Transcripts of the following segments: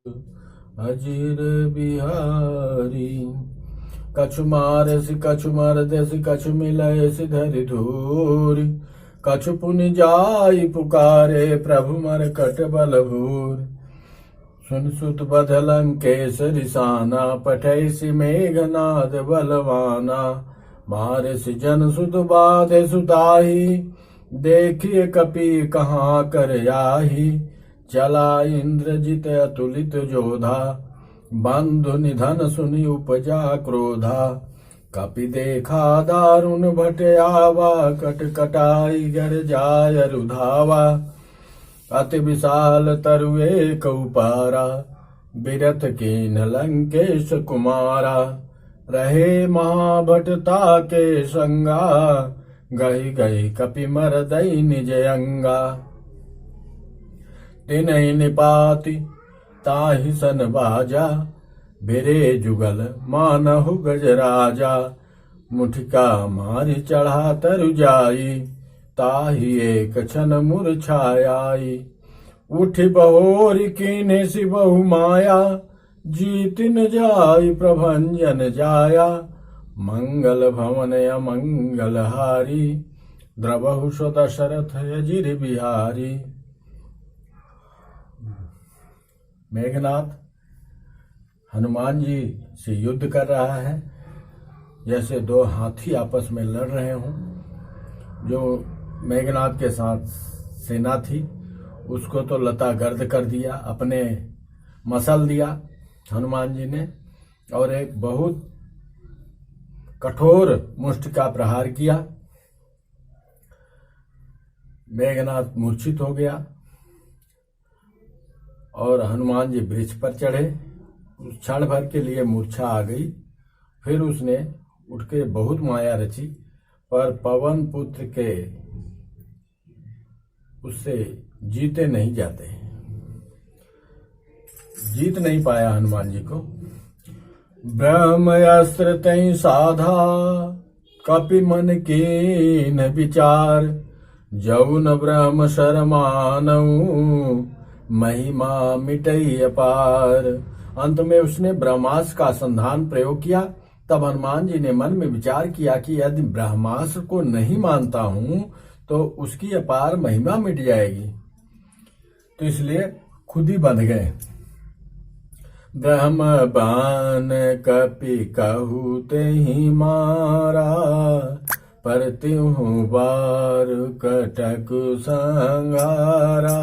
अजीर बिहारी। कछु मारसि कछु मरदसि कछु मिलयसि धरि धूरि। कछु पुनि जाई पुकारे प्रभु मरकट बल भूरि। सुन सुत बदलंकेश रिसाना पठैसि मेघनाद बलवाना। मारसि जन सुत बाधे सुताही देखिए कपि कहाँ कर आही। चला इंद्रजित अतुलित जोधा बंधु निधन सुनि उपजा क्रोधा। कपि देखा दारुण भट आवा कट कटाई गर जाय रुधावा। अति विशाल तरुए कौपारा बिरत कीन लंकेश कुमारा। रहे महाभटता के संगा गही गही कपि मरदई निज अंगा। तिनहि निपाति ताहि सन बाजा बिरे जुगल मानहु गजराजा। मुठिका मारि चढ़ा तरु जाई ताहि एक क्षण मूर्छाई। उठि बहोरि कीन्हे सि बहु माया जीत न जाई प्रभंजन जाया। मंगल भवन अमंगल हारी द्रवहु सो दशरथ अजिर बिहारी। मेघनाथ हनुमान जी से युद्ध कर रहा है जैसे दो हाथी आपस में लड़ रहे हों। जो मेघनाथ के साथ सेना थी उसको तो लता गर्द कर दिया, अपने मसल दिया हनुमान जी ने और एक बहुत कठोर मुष्टि का प्रहार किया। मेघनाथ मूर्छित हो गया और हनुमान जी वृक्ष पर चढ़े। उस क्षण भर के लिए मूर्छा आ गई। फिर उसने उठ के बहुत माया रची पर पवन पुत्र के उससे जीते नहीं जाते, जीत नहीं पाया हनुमान जी को। ब्रह्मस्त्र तई साधा कपि मन कीन विचार। जौन ब्रह्म शरमानऊ महिमा मिटई अपार। अंत में उसने ब्रह्मास्त्र का संधान प्रयोग किया। तब हनुमान जी ने मन में विचार किया कि यदि ब्रह्मास्त्र को नहीं मानता हूं तो उसकी अपार महिमा मिट जाएगी, तो इसलिए खुद ही बंध गए। ब्रह्म बान कपि कहू तेहि मारा। पर त्यों बार कटक संगारा।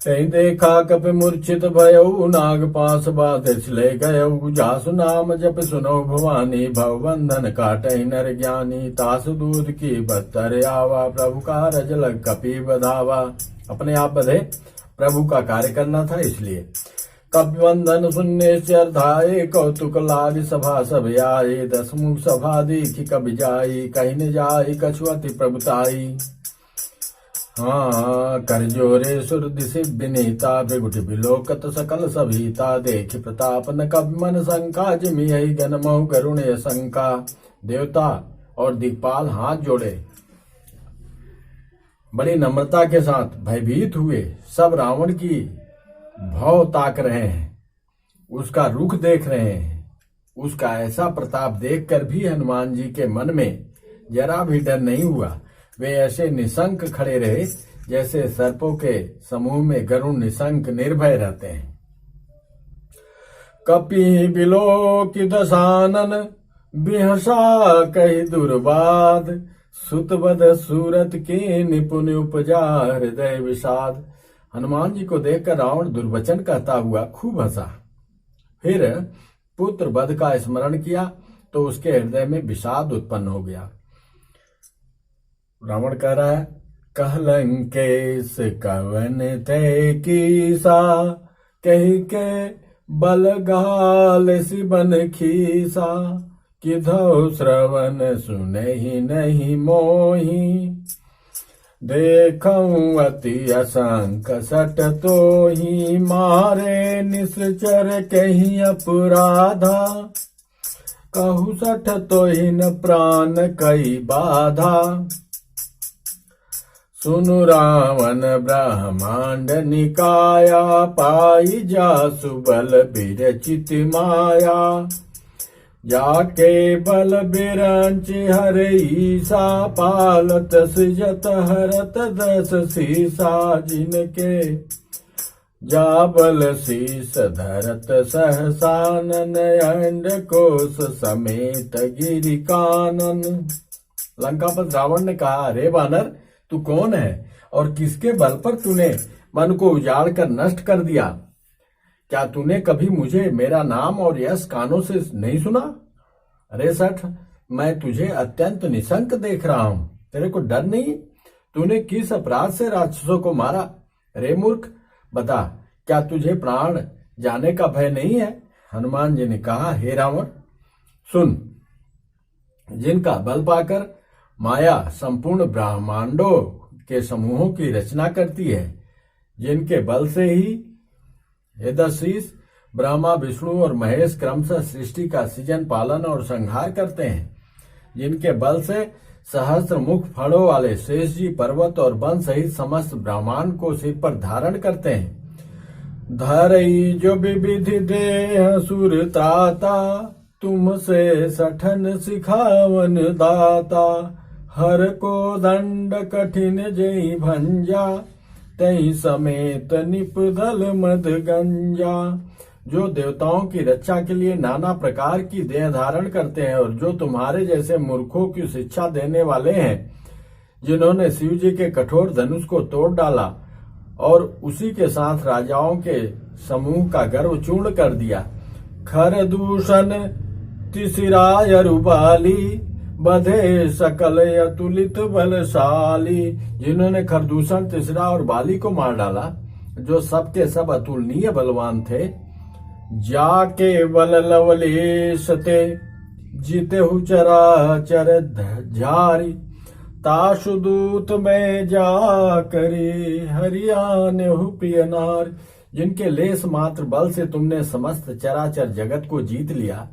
तै देखा कपि मूर्छित भयउ नाग पास बाधिस ले गयउ। जासु नाम जप सुनौ भवानी भव बंधन काटहि नर ज्ञानी। तासु दूध की बत्तर आवा प्रभु का रज लग कपि बधावा। अपने आप बधे, प्रभु का कार्य करना था इसलिए। कपि बंधन सुनने से अर्धाए कौतुक लाग सभा सब आए। दस मुख सभा देखी कबि जाई कहीं न जाई कछु अति प्रभुताई। हाँ कर जोरे सुर दिशि विनीता भृगुट बिलोकत सकल सभीता। देखि प्रताप न कब मन शंका जिमि यही गन महु गरुण शंका। देवता और दिक्पाल हाथ जोड़े बड़ी नम्रता के साथ भयभीत हुए। सब रावण की भौ ताक रहे हैं, उसका रुख देख रहे हैं। उसका ऐसा प्रताप देखकर भी हनुमान जी के मन में जरा भी डर नहीं हुआ। वे ऐसे निशंक खड़े रहे जैसे सर्पों के समूह में गरुड़ निशंक निर्भय रहते हैं। कपि बिलोकि दशानन बिहसा कहि दुर्बाद। सुतवद सूरत की निपुण उपजा हृदय विषाद। हनुमान जी को देखकर रावण दुर्वचन कहता हुआ खूब हंसा। फिर पुत्र वध का स्मरण किया तो उसके हृदय में विषाद उत्पन्न हो गया। रावण कह रहा है, कह लंकेश कवन तय कीसा। कही के बल घाल सिबन खीसा। किधौ श्रवण सुनहि नहीं मोही। देखऊं अति असंक सट तो ही मारे निश्चर कहीं अपराधा। कहु सठ तो ही न प्राण कई बाधा। सुनु रावण ब्रह्मांड निकाया, पाई जासु बल विरचित माया। जाके बल बिरंच हर ईसा, पालत सृजत हरत दस सीसा। जिनके जाबल शीस धरत सहसानन, अंड कोश समेत गिरि कानन। लंकापति रावण ने कहा, अरे वानर, तू कौन है और किसके बल पर तूने मन को उजाड़ कर नष्ट कर दिया? क्या तूने कभी मुझे मेरा नाम और यश कानों से नहीं सुना? अरे सठ, मैं तुझे अत्यंत निशंक देख रहा हूं, तेरे को डर नहीं? तूने किस अपराध से राक्षसों को मारा? अरे मूर्ख, बता, क्या तुझे प्राण जाने का भय नहीं है? हनुमान जी ने कहा, हे रावण, सुन, जिनका बल पाकर माया संपूर्ण ब्रह्मांडों के समूहों की रचना करती है, जिनके बल से ही यदशीष ब्रह्मा विष्णु और महेश क्रमशः सृष्टि का सृजन पालन और संहार करते हैं, जिनके बल से सहस्त्र मुख फलों वाले शेष जी पर्वत और वन सहित समस्त ब्रह्मांड को सिर पर धारण करते हैं। धरई जो विविधि देह सुरताता, तुमसे सठन सिखावन दाता। हर को दंड कठिन जई भंजा, तई समेत निपदल मद गंजा। जो देवताओं की रक्षा के लिए नाना प्रकार की देह धारण करते हैं और जो तुम्हारे जैसे मूर्खों की शिक्षा देने वाले हैं, जिन्होंने शिव जी के कठोर धनुष को तोड़ डाला और उसी के साथ राजाओं के समूह का गर्व चूर्ण कर दिया। खर दूषण तिसिराय रुबाली, बधे सकल अतुलित बलशाली। जिन्होंने खरदूषण, तिसरा और बाली को मार डाला, जो सबके सब अतुलनीय बलवान थे। जाके बल लवलेश ते, जीते हु चराचर झारी। ताशुदूत में जा करी, हरियाने हु प्रिय नार। जिनके लेस मात्र बल से तुमने समस्त चराचर जगत को जीत लिया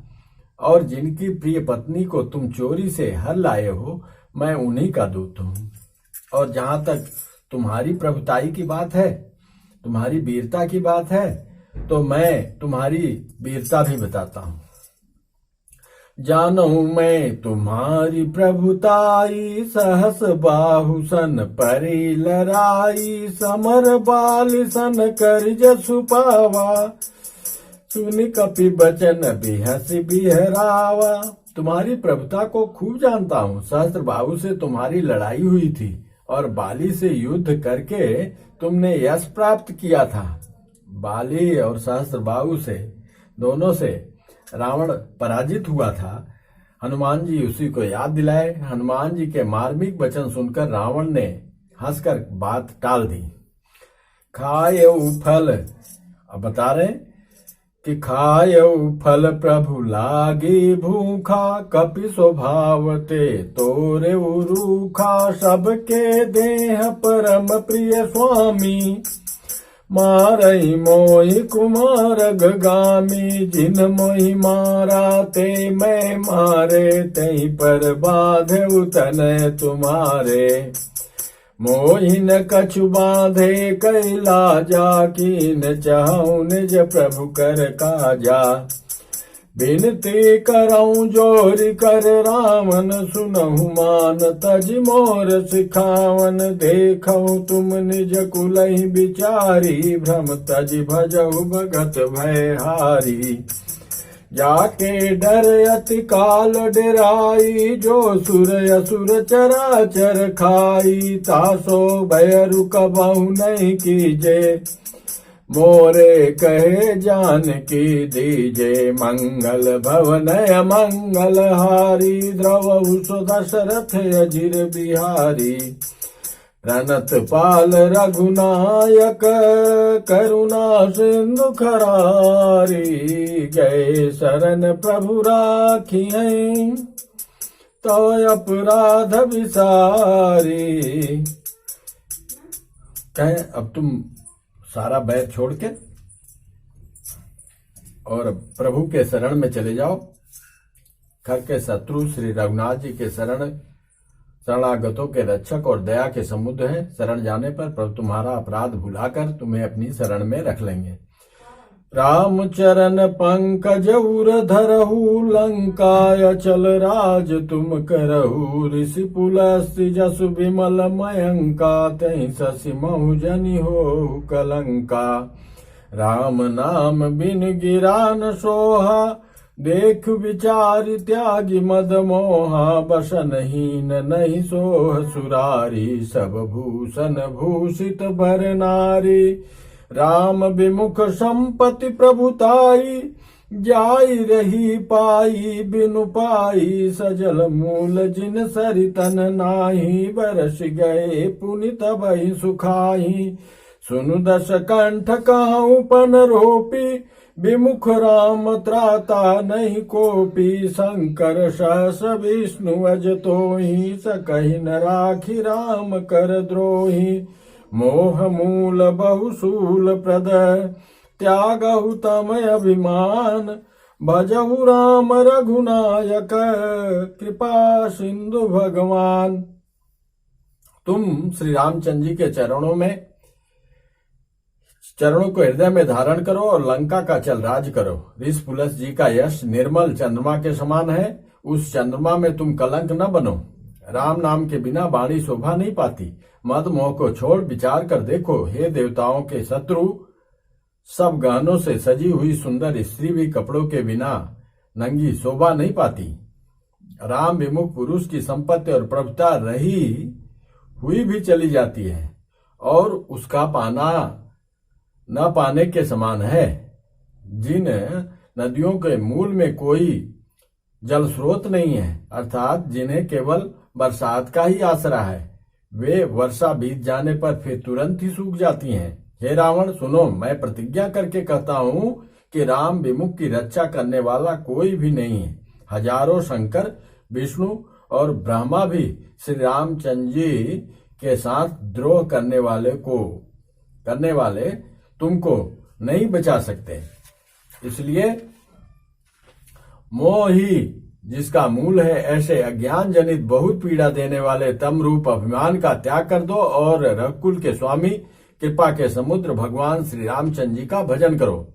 और जिनकी प्रिय पत्नी को तुम चोरी से हर लाए हो, मैं उन्हीं का दूत हूं। और जहां तक तुम्हारी प्रभुताई की बात है, तुम्हारी वीरता की बात है, तो मैं तुम्हारी वीरता भी बताता हूं। जानू मैं तुम्हारी प्रभुताई, सहस बाहु सन परी लड़ाई। समर बाल सन कर जसु पावा, सुनि कपि बचन बिहस बिहरावा। तुम्हारी प्रभुता को खूब जानता हूँ। सहस्त्र बाहु से तुम्हारी लड़ाई हुई थी और बाली से युद्ध करके तुमने यश प्राप्त किया था। बाली और सहस्त्र बाहु से, दोनों से रावण पराजित हुआ था। हनुमान जी उसी को याद दिलाए। हनुमान जी के मार्मिक वचन सुनकर रावण ने हंसकर बात टाल दी। खाए फल, अब बता रहे कि खायऊ फल प्रभु लागी भूखा। कपि स्वभाव ते तोरे रूखा, सबके देह परम प्रिय स्वामी। मारई मोहि कुमार गामी, जिन मोहि मारा ते मैं मारे। तई पर बाधे उतन तुम्हारे, मोहि न कछु बांधे कैला जा। कीन चाहूं निज प्रभु कर काजा। बिनती करऊं जोरि कर रामन, सुनहु मान तज मोर सिखावन। देखऊं तुम निज कुलहि बिचारी, भ्रम तज भजहु भगत भय हारी। जाके डर अति काल डेराई, जो सुर असुर चराचर खाई। तासो भय रुकबहु नहीं कीजे, मोरे कहे जानकी दीजे। मंगल भवन मंगल हारी, द्रवहु सो दशरथ अजिर बिहारी। प्रणत पाल रघुनायक, करुणा सिंधु खरारी। गए शरण प्रभु राखियं, तो अपराध विसारी। कहे अब तुम सारा बैर छोड़ के और प्रभु के शरण में चले जाओ। घर के शत्रु श्री रघुनाथ जी के शरण शरणागतों के रक्षक और दया के समुद्र है। शरण जाने पर प्रभु तुम्हारा अपराध भुलाकर तुम्हें अपनी शरण में रख लेंगे। राम चरण पंकज उर धरहु, लंकाय चल राज तुम करहु। ऋषि पुलस्त्य जसु विमल मयंका, तहि शशि महु जनि हो कलंका। राम नाम बिन गिरा न सोहा, देख विचार त्यागी मद मोहा। बसनहीन नहीं सोह सुरारी, सब भूषण भूषित भर नारी। राम विमुख संपत्ति प्रभुताई, जाई रही पाई बिनु पाई। सजल मूल जिन सरितन नाही, बरस गए पुनि तबहि सुखाई। सुनु दस कंठ कहूँ पन रोपी, विमुख राम त्राता नहीं कोपी। शंकर सहस विष्णु अज तोहि, सकहि न राखी राम कर द्रोही। मोह मूल बहुशूल प्रद, त्यागहु तम अभिमान। भजहु राम रघुनायक, कृपा सिंधु भगवान। तुम श्री रामचंद्र जी के चरणों को हृदय में धारण करो और लंका का चल राज करो। ऋषि पुलस जी का यश निर्मल चंद्रमा के समान है, उस चंद्रमा में तुम कलंक न बनो। राम नाम के बिना वाणी शोभा नहीं पाती। मद मोह को छोड़ विचार कर देखो, हे देवताओं के शत्रु, सब गहनों से सजी हुई सुंदर स्त्री भी कपड़ों के बिना नंगी शोभा नहीं पाती। राम विमुख पुरुष की संपत्ति और प्रभुता रही हुई भी चली जाती है और उसका पाना न पाने के समान है। जिन नदियों के मूल में कोई जल स्रोत नहीं है, अर्थात जिन्हें केवल बरसात का ही आसरा है, वे वर्षा बीत जाने पर फिर तुरंत ही सूख जाती हैं। हे रावण, सुनो, मैं प्रतिज्ञा करके कहता हूं कि राम विमुख की रक्षा करने वाला कोई भी नहीं है। हजारों शंकर, विष्णु और ब्रह्मा भी श्री रामचंद्र जी के साथ द्रोह करने वाले तुमको नहीं बचा सकते। इसलिए मोह ही जिसका मूल है, ऐसे अज्ञान जनित बहुत पीड़ा देने वाले तम रूप अभिमान का त्याग कर दो और रघुकुल के स्वामी, कृपा के समुद्र भगवान श्री रामचंद्र जी का भजन करो।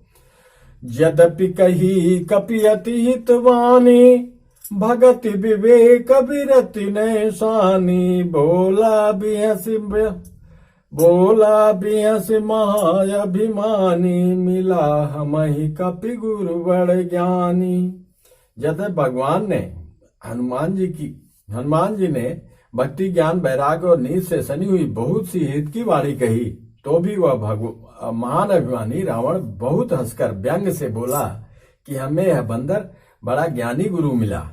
यद्यपि कही कपियति हितवानी, भगति विवेक विरति नैसानी। बोला बिहसि महाअभिमानी, मिला हमहि कपि गुरु बड़ ज्ञानी। जब भगवान ने हनुमान जी ने भक्ति ज्ञान वैराग्य और नींद से सनी हुई बहुत सी हित की वाणी कही, तो भी वह महान अभिमानी रावण बहुत हंसकर व्यंग से बोला कि हमें यह बंदर बड़ा ज्ञानी गुरु मिला।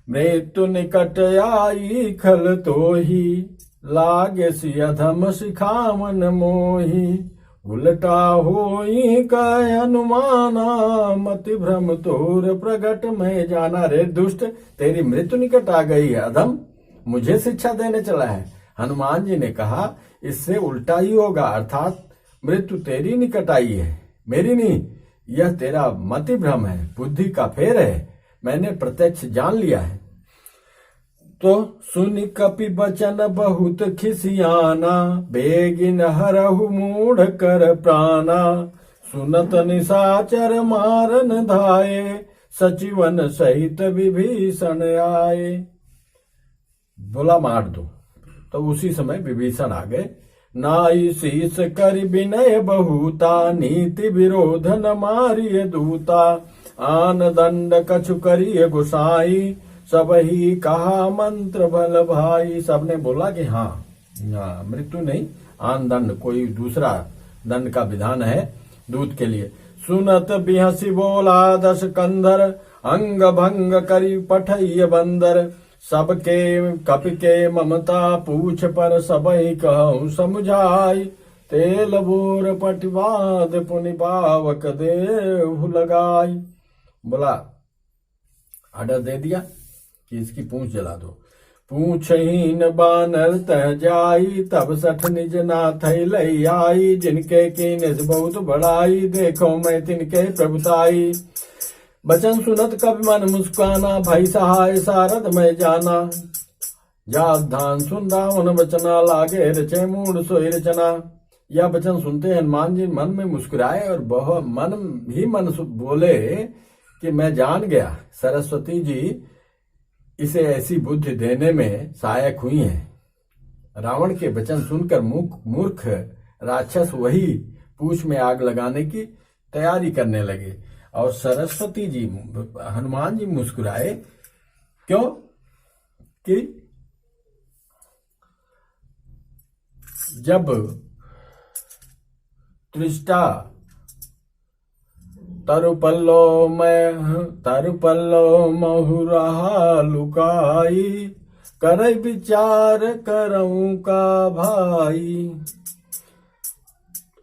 मृत्यु निकट आई खल तो ही, लागे सियधम सिखावन मोही। उल्टा होई कह हनुमाना, मति भ्रम तोर प्रगट में जाना। रे दुष्ट, तेरी मृत्यु निकट आ गई है, अधम मुझे शिक्षा देने चला है। हनुमान जी ने कहा, इससे उल्टा ही होगा, अर्थात मृत्यु तेरी निकट आई है, मेरी नहीं। यह तेरा मति भ्रम है, बुद्धि का फेर है, मैंने प्रत्यक्ष जान लिया है। तो सुन कपि बचन बहुत खिसियाना, बेगिन हरहु मूढ़ कर प्राणा। सुनत निशाचर मारन धाये, सचिवन सहित विभीषण आए। बोला मार दो, तो उसी समय विभीषण आ गए। नाई शीस कर विनय बहुता, नीति विरोध न मारिय दूता। आन दंड कछु करिय गुसाई, सब ही कहा मंत्र बल भाई। सबने बोला कि हाँ, मृत्यु नहीं, आन दंड कोई दूसरा दंड का विधान है दूत के लिए। सुनत बिहसी बोला दस कंधर, अंग भंग करी पठइय बंदर। सबके कपि के ममता पूछ पर, सब ही कहूँ समझाई। तेल बोर पटिवाद पुनि बावक देहु लगाई। बोला ऑर्डर दे दिया कि इसकी पूंछ जला दो। पूछहीन बानर तह जाई, तब सठ निज नाथ लई आई। जिनके कीन बहुत बड़ाई, देखो मैं तिनके प्रभुताई। बचन सुनत कवि मन मुस्काना, भाई सहाय सारद मैं जाना। जात धान सुन रावण बचना, लागे रचे मूड सोई रचना। यह वचन सुनते हनुमान जी मन में मुस्कुराए और बहुत मन ही मन बोले कि मैं जान गया सरस्वती जी इसे ऐसी बुद्धि देने में सहायक हुई हैं। रावण के वचन सुनकर मूर्ख राक्षस वही पूंछ में आग लगाने की तैयारी करने लगे और सरस्वती जी हनुमान जी मुस्कुराए। क्यों कि जब त्रिष्टा तरुपल्लो महुरहा लुकाई, कर विचार करऊं का भाई।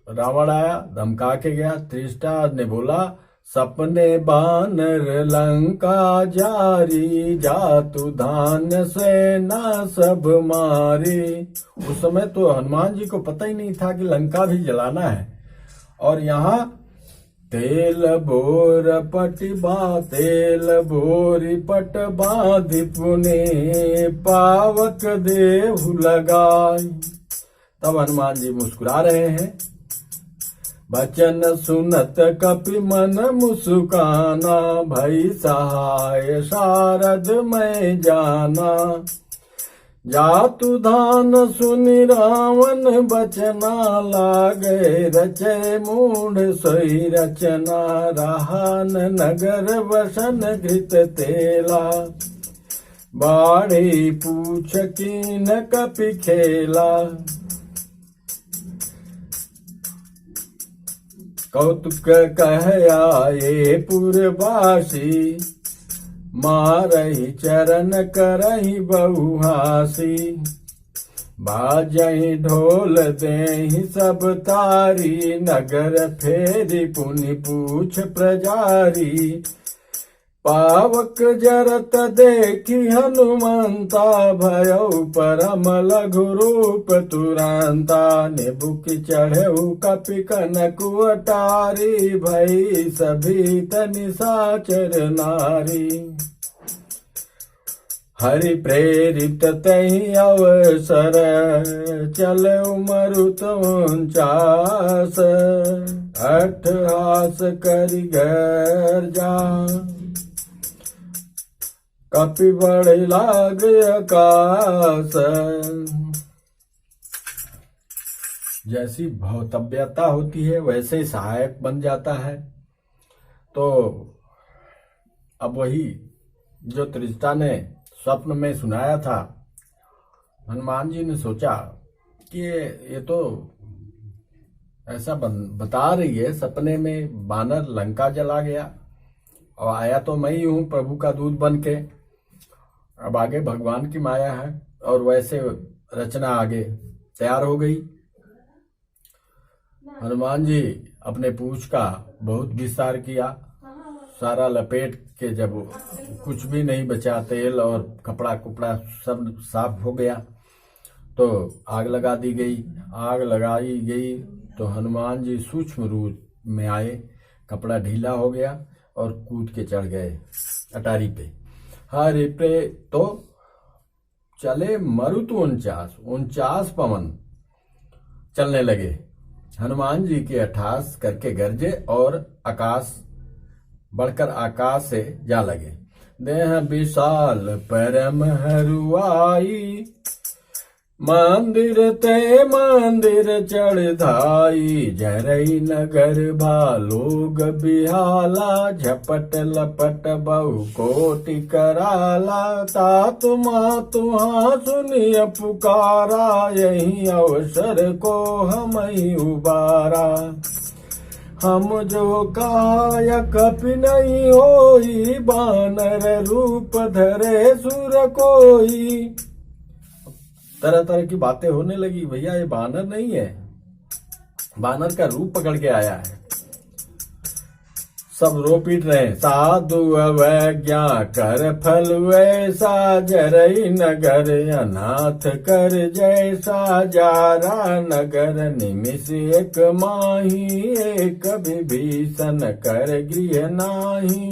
रावण आया, धमका के गया। त्रिष्टा ने बोला, सपने बानर लंका जारी, जातु धान्य सेना सब मारी। उस समय तो हनुमान जी को पता ही नहीं था कि लंका भी जलाना है। और यहाँ तेल बोरी पट बांधि पुने, पावक देहु लगाई। तब हनुमान जी मुस्कुरा रहे हैं। बचन सुनत कपि मन मुस्काना, भई सहाय शारद मैं जाना। जातु धान सुनि रावण बचना, लागे रचे मूढ़ सोई रचना। रहान नगर वसन घृत तेला, बाढ़ी पूछ कीन कपि खेला। कौतुक कह आए पुरवासी, मारही चरण करही बहुहासी। बाजही ढोल देहि सब तारी, नगर फेरी पुनि पूछ प्रजारी। पावक जरत देखी हनुमंता, भयउ परम लघु रूप तुरंता। निबुक चढ़ऊ कपि कनक अटारी, भई सभी निशाचर नारी। हरि प्रेरित तहि अवसर, चले मरुत 49। अट्ठहास करि घर जा, कपि बढ़ लाग आकाश। जैसी भौतव्यता होती है वैसे सहायक बन जाता है। तो अब वही जो त्रिष्टा ने स्वप्न में सुनाया था, हनुमान जी ने सोचा कि ये तो ऐसा बता रही है सपने में बानर लंका जला गया और आया तो मैं ही हूं प्रभु का दूत बन के। अब आगे भगवान की माया है और वैसे रचना आगे तैयार हो गई। हनुमान जी अपने पूंछ का बहुत विस्तार किया, सारा लपेट के जब कुछ भी नहीं बचा, तेल और कपड़ा कुपड़ा सब साफ हो गया तो आग लगा दी गई। आग लगाई गई तो हनुमान जी सूक्ष्म रूप में आए, कपड़ा ढीला हो गया और कूद के चढ़ गए अटारी पे। हरि पे तो चले मरुत 49 पवन चलने लगे। हनुमान जी के 48 करके गरजे और आकाश बढ़कर आकाश से जा लगे। देह विशाल परम हरुआई, मंदिर ते मंदिर चढ़ धाई। जरई नगर भालोग बिहाला, झपट लपट बहु कोटि कराला। तातु मातुहा सुनिय पुकारा, यही अवसर को हम ही उबारा। हम जो काय कपि नहीं होई, बानर रूप धरे सुर कोई। तरह तरह की बातें होने लगी। भैया ये बानर नहीं है, बानर का रूप पकड़ के आया है। सब रो पीट रहे हैं। साधु अवज्ञा कर फल वैसा, जरई नगर अनाथ कर जैसा। जारा नगर निमिष एक माही, एक विभीषण कर गृह नाही।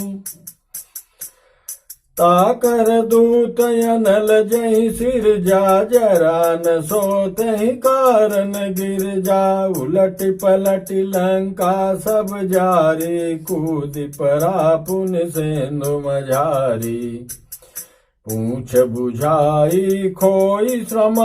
ताकर दूत अनल जहि सिर जा, जरा न सोते कारण गिर जा। उलट पलट लंका सब जारी, कूद परा पुन सेंधु मझारी। पूछ बुझाई खोई श्रम,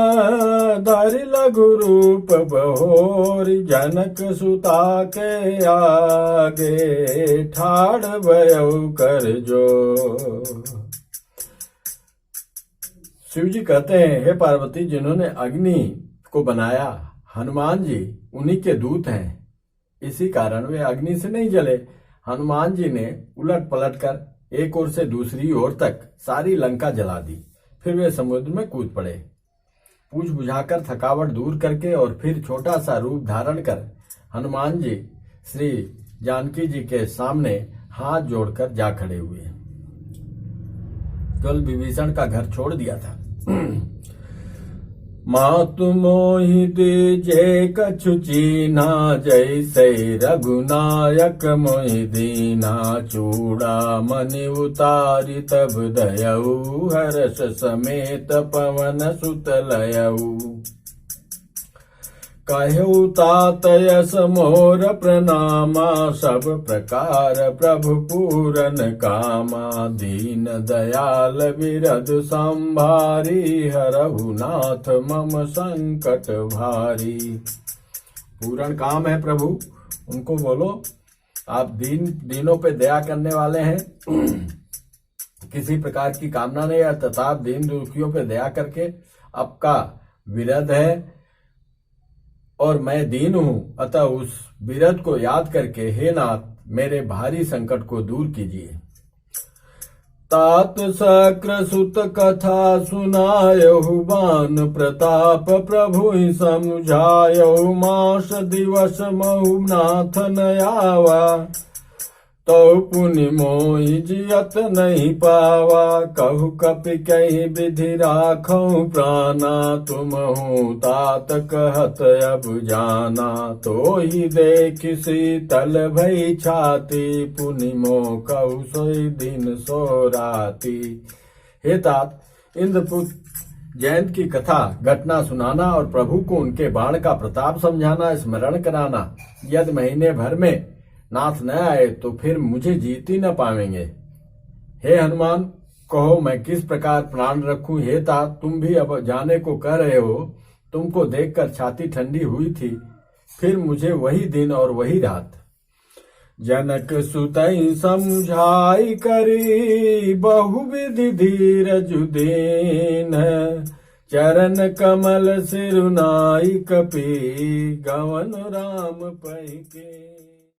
धरि लघु रूप बहोरी। जनक सुता के आगे, ठाड़ भयउ कर जोर। शिव जी कहते हैं, हे पार्वती, जिन्होंने अग्नि को बनाया हनुमान जी उन्हीं के दूत हैं, इसी कारण वे अग्नि से नहीं जले। हनुमान जी ने उलट पलट कर एक ओर से दूसरी ओर तक सारी लंका जला दी। फिर वे समुद्र में कूद पड़े। पूछ बुझाकर थकावट दूर करके और फिर छोटा सा रूप धारण कर हनुमान जी श्री जानकी जी के सामने हाथ जोड़कर जा खड़े हुए। केवल विभीषण का घर छोड़ दिया था। मातु मोहि दीजे कछु चीना, जैसे रघुनायक मोहि दीना। चूड़ा मनि उतारी तब दयऊ, हर्ष समेत पवन सुत लयऊ। कहु तात यस मोर प्रणामा, सब प्रकार प्रभु पूरन कामा। दीन दयाल विरध संभारी, हरहु नाथ मम संकट भारी। पूरन काम है प्रभु, उनको बोलो आप दीनों पे दया करने वाले हैं। किसी प्रकार की कामना नहीं है, तथा दीन दुखियों पे दया करके आपका विरध है और मैं दीन हूं, अतः उस विरध को याद करके हे नाथ मेरे भारी संकट को दूर कीजिए। तात शक्र सुत कथा सुनायहु, बान प्रताप प्रभु समुझायहु। मास दिवस महु नाथ न आवा, तो पुनि मोहि जियत नहीं पावा। कहु कपि कहि विधि राखौ प्राणा, तुम हूँ तात कहत अब जाना। तो ही देख शीतल भई छाती, पुनि मोह कहु सोई दिन सो राती। हे तात, इंद्रपुत्र जयंत की कथा घटना सुनाना और प्रभु को उनके बाण का प्रताप समझाना, स्मरण कराना। यदि महीने भर में नाथ न आए तो फिर मुझे जीत ही न पावेंगे। हे हनुमान, कहो मैं किस प्रकार प्राण रखूं। हे तात, तुम भी अब जाने को कह रहे हो। तुमको देखकर छाती ठंडी हुई थी, फिर मुझे वही दिन और वही रात। जनक सुतई समझाई करी, बहुविधि धीरज दीन। चरण कमल सिरुनाई कपि, गवन राम पै के।